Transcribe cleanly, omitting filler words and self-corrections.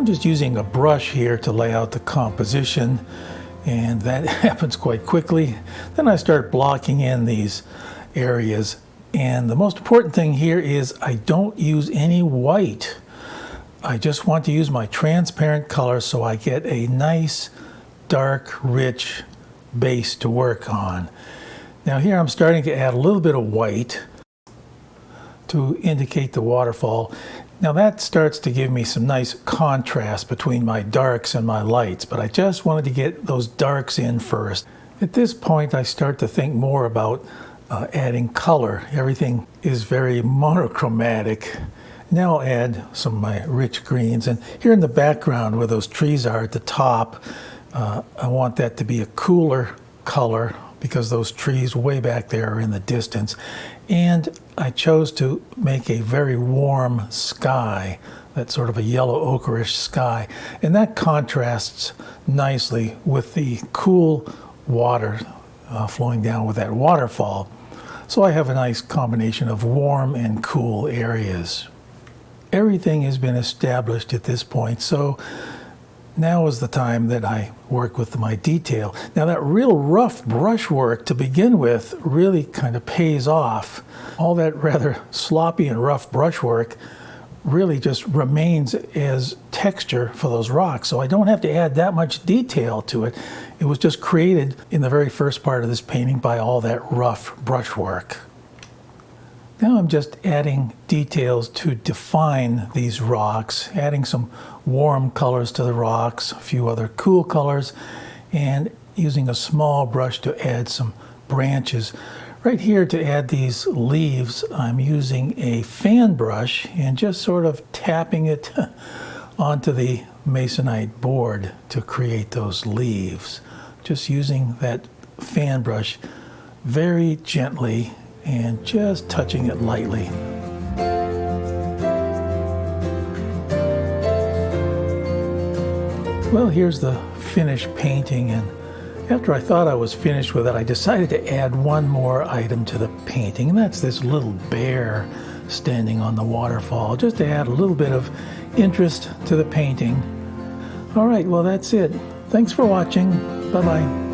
I'm just using a brush here to lay out the composition, and that happens quite quickly. Then I start blocking in these areas, and the most important thing here is I don't use any white. I just want to use my transparent color so I get a nice, dark, rich base to work on. Now here I'm starting to add a little bit of white to indicate the waterfall. Now that starts to give me some nice contrast between my darks and my lights, but I just wanted to get those darks in first. At this point I start to think more about adding color. Everything is very monochromatic. Now I'll add some of my rich greens, and here in the background where those trees are at the top, I want that to be a cooler color because those trees way back there are in the distance. And I chose to make a very warm sky, that sort of a yellow ochreish sky. And that contrasts nicely with the cool water flowing down with that waterfall. So I have a nice combination of warm and cool areas. Everything has been established at this point, so now is the time that I work with my detail. Now that real rough brushwork to begin with really kind of pays off. All that rather sloppy and rough brushwork really just remains as texture for those rocks, so I don't have to add that much detail to it. It was just created in the very first part of this painting by all that rough brushwork. Now I'm just adding details to define these rocks, adding some warm colors to the rocks, a few other cool colors, and using a small brush to add some branches. Right here to add these leaves, I'm using a fan brush and just sort of tapping it onto the masonite board to create those leaves. Just using that fan brush very gently and just touching it lightly. Well, here's the finished painting, and after I thought I was finished with it, I decided to add one more item to the painting, and that's this little bear standing on the waterfall, just to add a little bit of interest to the painting. All right, well, that's it. Thanks for watching. Bye-bye.